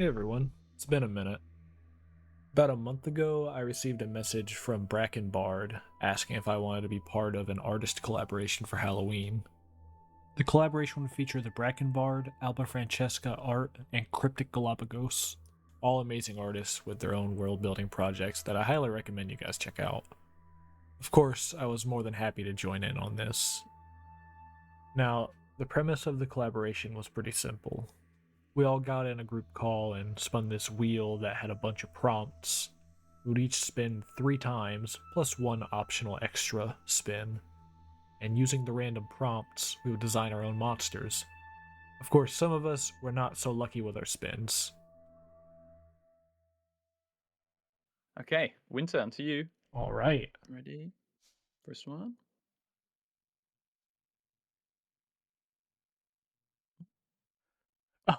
Hey everyone, it's been a minute. About a month ago, I received a message from BrackenBard asking if I wanted to be part of an artist collaboration for Halloween. The collaboration would feature TheBrackenBard, AlbaFrancescutArt, and CrypticGalapagos, all amazing artists with their own world-building projects that I highly recommend you guys check out. Of course, I was more than happy to join in on this. Now, the premise of the collaboration was pretty simple. We all got in a group call and spun this wheel that had a bunch of prompts. We would each spin 3 times, plus 1 optional extra spin. And using the random prompts, we would design our own monsters. Of course, some of us were not so lucky with our spins. Okay, Winter, on to you. Alright. Ready? First one.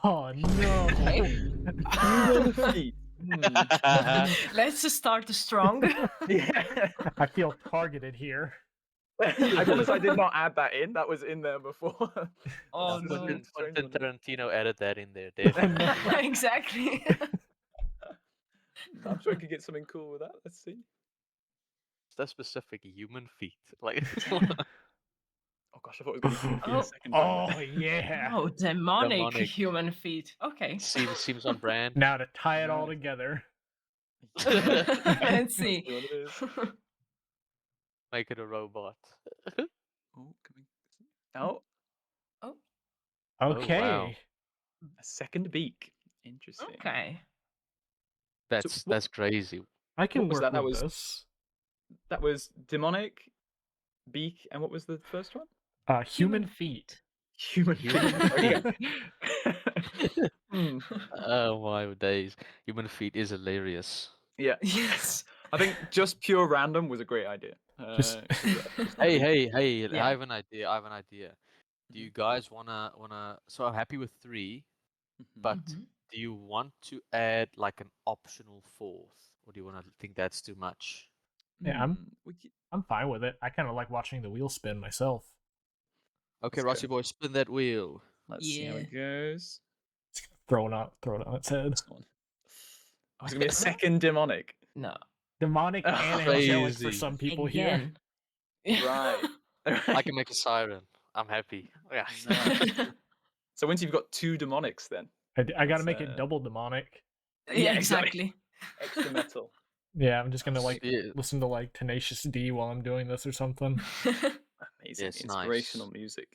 Oh no! Human feet. Let's just start strong. Yeah. I feel targeted here. I promise I did not add that in. That was in there before. Oh This is no. really strange Quentin one. Tarantino added that in there, definitely. Exactly. I'm sure I could get something cool with that. Let's see. That specific human feet. Like Oh gosh, I thought it was going to be Oh. a second time. Oh yeah! Oh, demonic, Demonic. human feet. Okay. seems on brand. Now to tie it all Right. together. Let's see. What it is. Make it a robot. Oh, coming. Oh, Okay. wow. a second beak. Interesting. Okay. That's crazy. I can What was work that? That with was- this. That was demonic, beak, and what was the first one? Human feet. Human Human feet. Hmm. Oh my days. Human feet is hilarious. Yeah. Yes. I think just pure random was a great idea. Just- Hey, Yeah. I have an idea. Do you guys wanna so I'm happy with 3, but Mhm. do you want to add like an optional 4th? Or do you wanna think that's too much? Yeah, we could- I'm fine with it. I kind of like watching the wheel spin myself. Okay, Let's Rossi go. boy, spin that wheel. Let's see how it goes. Throw it on its head. This one. Oh, it's gonna be a second demonic. No. Demonic Oh, and angelic for crazy. some people here. Again. Right. I can make a siren. I'm happy. Yeah. Nice. So once you've got 2 demonics, then I gotta That's, make it double demonic. Yeah, Yeah, exactly. extra metal. Yeah, I'm just gonna like Yeah. listen to like Tenacious D while I'm doing this or something. Amazing. Yes, nice. Inspirational music.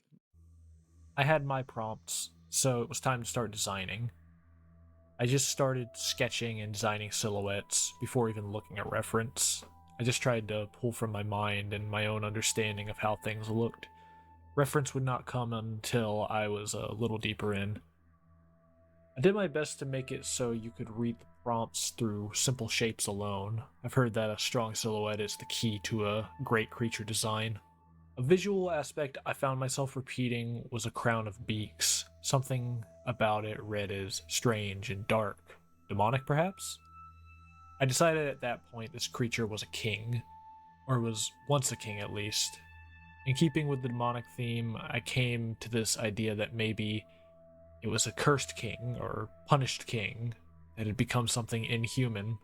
I had my prompts, so it was time to start designing. I just started sketching and designing silhouettes before even looking at reference. I just tried to pull from my mind and my own understanding of how things looked. Reference would not come until I was a little deeper in. I did my best to make it so you could read the prompts through simple shapes alone. I've heard that a strong silhouette is the key to a great creature design. A visual aspect I found myself repeating was a crown of beaks. Something about it read as strange and dark. Demonic, perhaps? I decided at that point this creature was a king. Or was once a king, at least. In keeping with the demonic theme, I came to this idea that maybe it was a cursed king, or punished king, that had become something inhuman.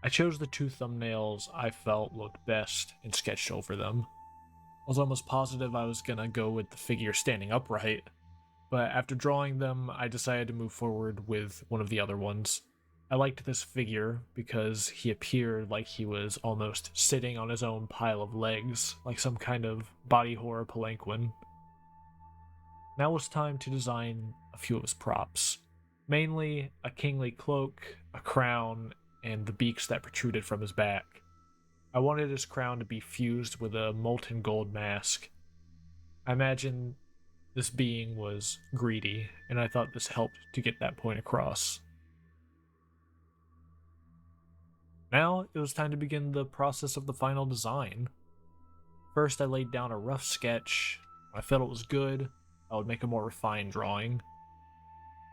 I chose the 2 thumbnails I felt looked best and sketched over them. I was almost positive I was gonna go with the figure standing upright, but after drawing them, I decided to move forward with one of the other ones. I liked this figure because he appeared like he was almost sitting on his own pile of legs, like some kind of body horror palanquin. Now it was time to design a few of his props. Mainly a kingly cloak, a crown, and the beaks that protruded from his back. I wanted his crown to be fused with a molten gold mask. I imagined this being was greedy, and I thought this helped to get that point across. Now it was time to begin the process of the final design. First, I laid down a rough sketch. When I felt it was good, I would make a more refined drawing,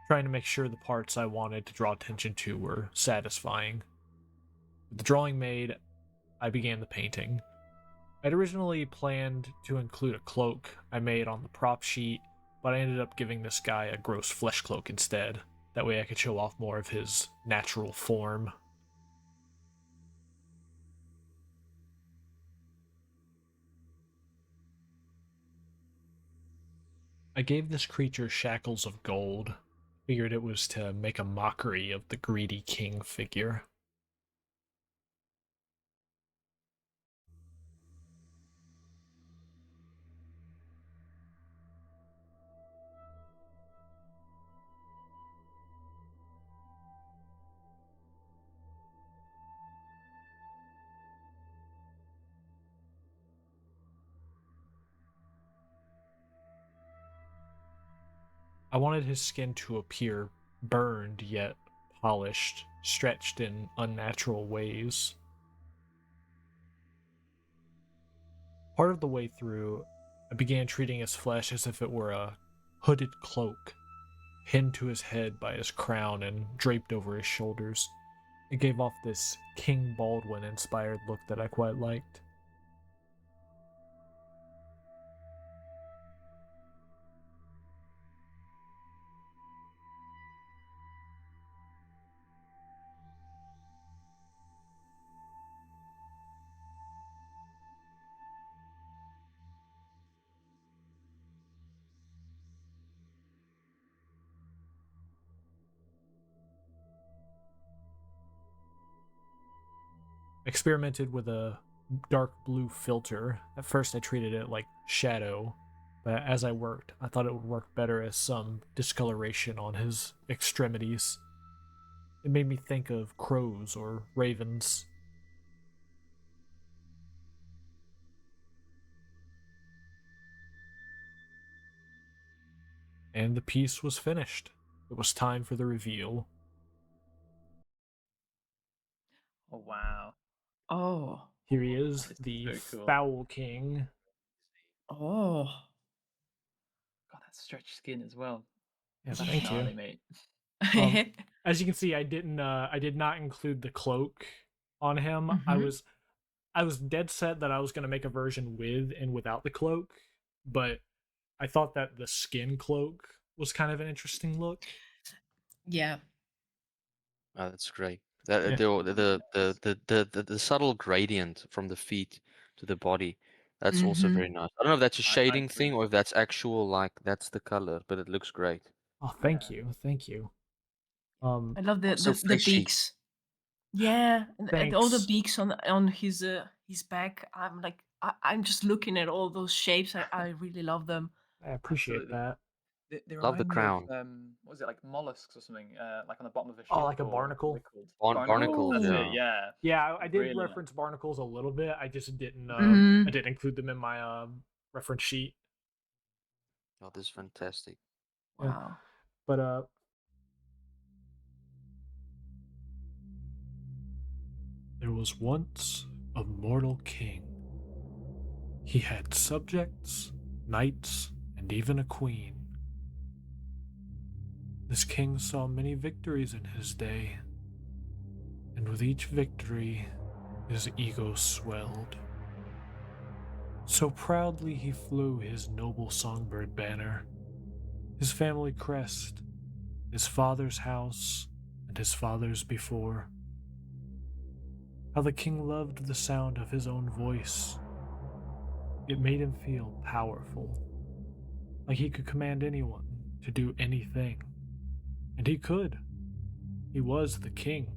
trying to make sure the parts I wanted to draw attention to were satisfying. With the drawing made, I began the painting. I'd originally planned to include a cloak I made on the prop sheet, but I ended up giving this guy a gross flesh cloak instead. That way I could show off more of his natural form. I gave this creature shackles of gold. Figured it was to make a mockery of the greedy king figure. I wanted his skin to appear burned yet polished, stretched in unnatural ways. Part of the way through, I began treating his flesh as if it were a hooded cloak, pinned to his head by his crown and draped over his shoulders. It gave off this King Baldwin-inspired look that I quite liked. Experimented with a dark blue filter. At first I treated it like shadow, but as I worked, I thought it would work better as some discoloration on his extremities. It made me think of crows or ravens. And the piece was finished. It was time for the reveal. Oh wow. Oh. Here he is, That is the very cool. Fowl King. Oh. God, that stretched skin as well. Yeah, That's thank you. gnarly, mate. As you can see, I did not include the cloak on him. I was dead set that I was gonna make a version with and without the cloak, but I thought that the skin cloak was kind of an interesting look. Yeah. Oh, that's great. That Yeah. the subtle gradient from the feet to the body, that's also very nice. I don't know if that's a I shading agree. thing or if that's actual, like, that's the color, but it looks great. Oh, thank you, thank you. I love the So the fleshy. beaks. Yeah, and all the Thanks. beaks on his back. I'm like I'm just looking at all those shapes. I really love them. I appreciate Absolutely. that. They Love the remind me of crown. what was it, like mollusks or something? Like on the bottom of a Oh, ship, like a or what are they barnacle. called? Barnacles, That's Oh. it. Yeah. Yeah, I did Really nice. reference barnacles a little bit. I just didn't. Mhm. I didn't include them in my reference sheet. Oh, this is fantastic. Yeah. Wow. But there was once a mortal king. He had subjects, knights, and even a queen. This king saw many victories in his day, and with each victory, his ego swelled. So proudly he flew his noble songbird banner, his family crest, his father's house, and his father's before. How the king loved the sound of his own voice. It made him feel powerful, like he could command anyone to do anything. And he could. He was the king.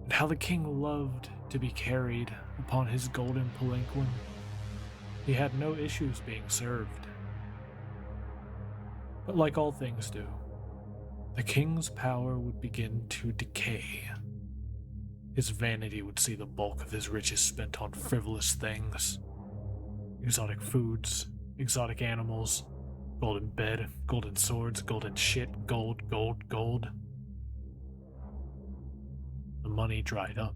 And how the king loved to be carried upon his golden palanquin. He had no issues being served. But like all things do, the king's power would begin to decay. His vanity would see the bulk of his riches spent on frivolous things. Exotic foods, exotic animals, golden bed, golden swords, golden shit, gold, gold, gold. The money dried up.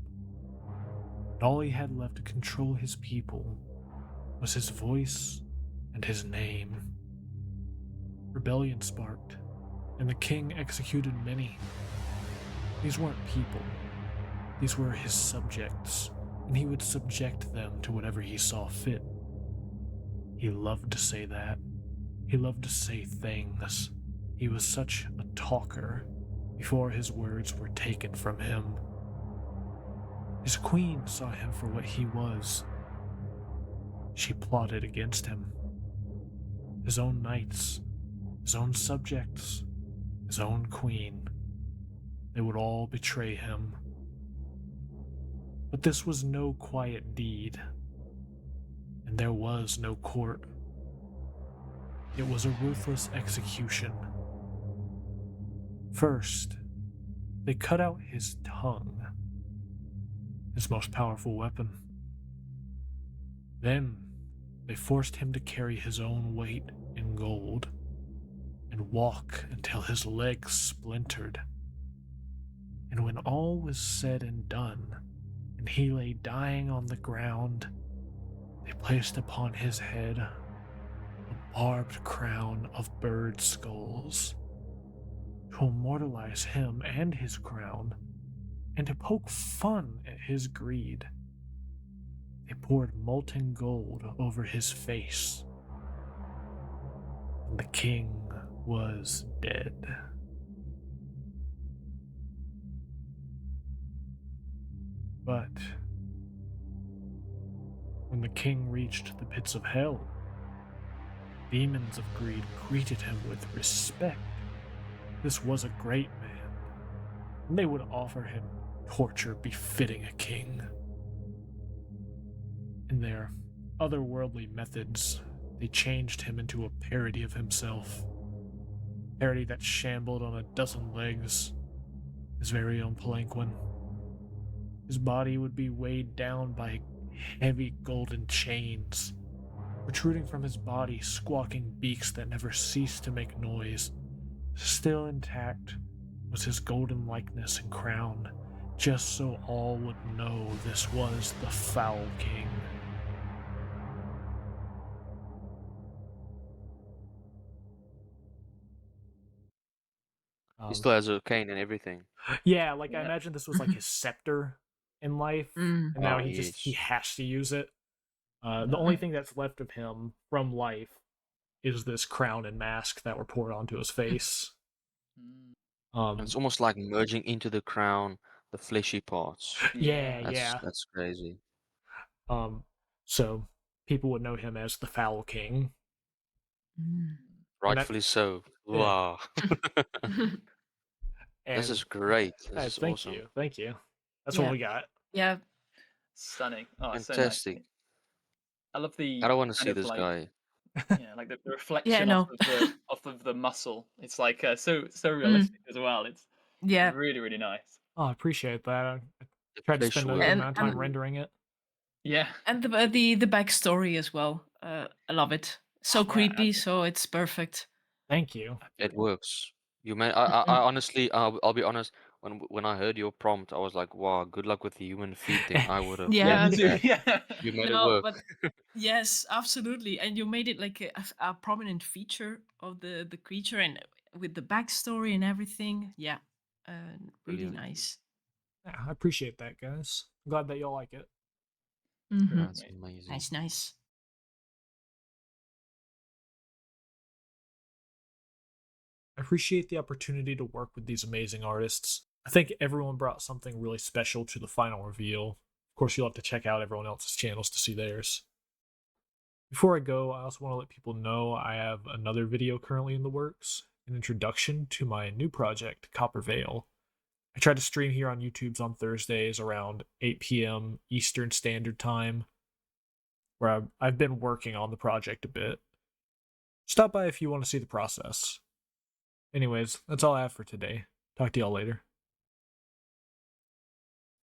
And all he had left to control his people was his voice and his name. Rebellion sparked, and the king executed many. These weren't people. These were his subjects, and he would subject them to whatever he saw fit. He loved to say that. He loved to say things. He was such a talker before his words were taken from him. His queen saw him for what he was. She plotted against him. His own knights, his own subjects, his own queen. They would all betray him. But this was no quiet deed, and there was no court. It was a ruthless execution. First, they cut out his tongue, his most powerful weapon. Then, they forced him to carry his own weight in gold and walk until his legs splintered. And when all was said and done, and he lay dying on the ground, they placed upon his head a barbed crown of bird skulls to immortalize him and his crown, and to poke fun at his greed. They poured molten gold over his face, and the king was dead. But when the king reached the pits of hell, demons of greed greeted him with respect. This was a great man, and they would offer him torture befitting a king. In their otherworldly methods, they changed him into a parody of himself. Parody that shambled on a dozen legs, his very own palanquin. His body would be weighed down by heavy golden chains. Protruding from his body, squawking beaks that never ceased to make noise. Still intact was his golden likeness and crown, just so all would know this was the Fowl King. He still has a cane and everything. Yeah, like I Yeah. imagine this was like his scepter in life, Mm. and now Oh, he yes. has to use it. The only thing that's left of him from life is this crown and mask that were poured onto his face. Mm. And it's almost like merging into the crown, the fleshy parts. Yeah, That's yeah. that's crazy. So people would know him as the Fowl King. Mm. Rightfully so. Yeah. Wow. And This is great. This is thank awesome. you, thank you. That's Yeah. what we got. Yeah. Stunning. Oh, so nice. Fantastic. I love the I don't want to kind see of this like guy. yeah, like the reflection no. off of the muscle. It's like so Mm. realistic as well. It's Yeah. really really nice. Oh, I appreciate that. I The tried to flesh spend a work. good And- amount of time and- rendering it. Yeah. And the backstory as well. I love it. So Yeah, creepy, so it's perfect. Thank you. It works. You may. I honestly. I'll be honest. When I heard your prompt, I was like, "Wow, good luck with the human feet thing." I would have. Yeah. Me too. Yeah. You made it No, work. but yes, absolutely. And you made it like a prominent feature of the creature, and with the backstory and everything. Yeah, really Brilliant. nice. Yeah, I appreciate that, guys. I'm glad that y'all like it. Mhm. That's Amazing. amazing. Nice, nice. I appreciate the opportunity to work with these amazing artists. I think everyone brought something really special to the final reveal. Of course, you'll have to check out everyone else's channels to see theirs. Before I go, I also want to let people know I have another video currently in the works, an introduction to my new project, Copper Veil. I try to stream here on YouTube's on Thursdays around 8 p.m. Eastern Standard Time, where I've been working on the project a bit. Stop by if you want to see the process. Anyways, that's all I have for today. Talk to y'all later.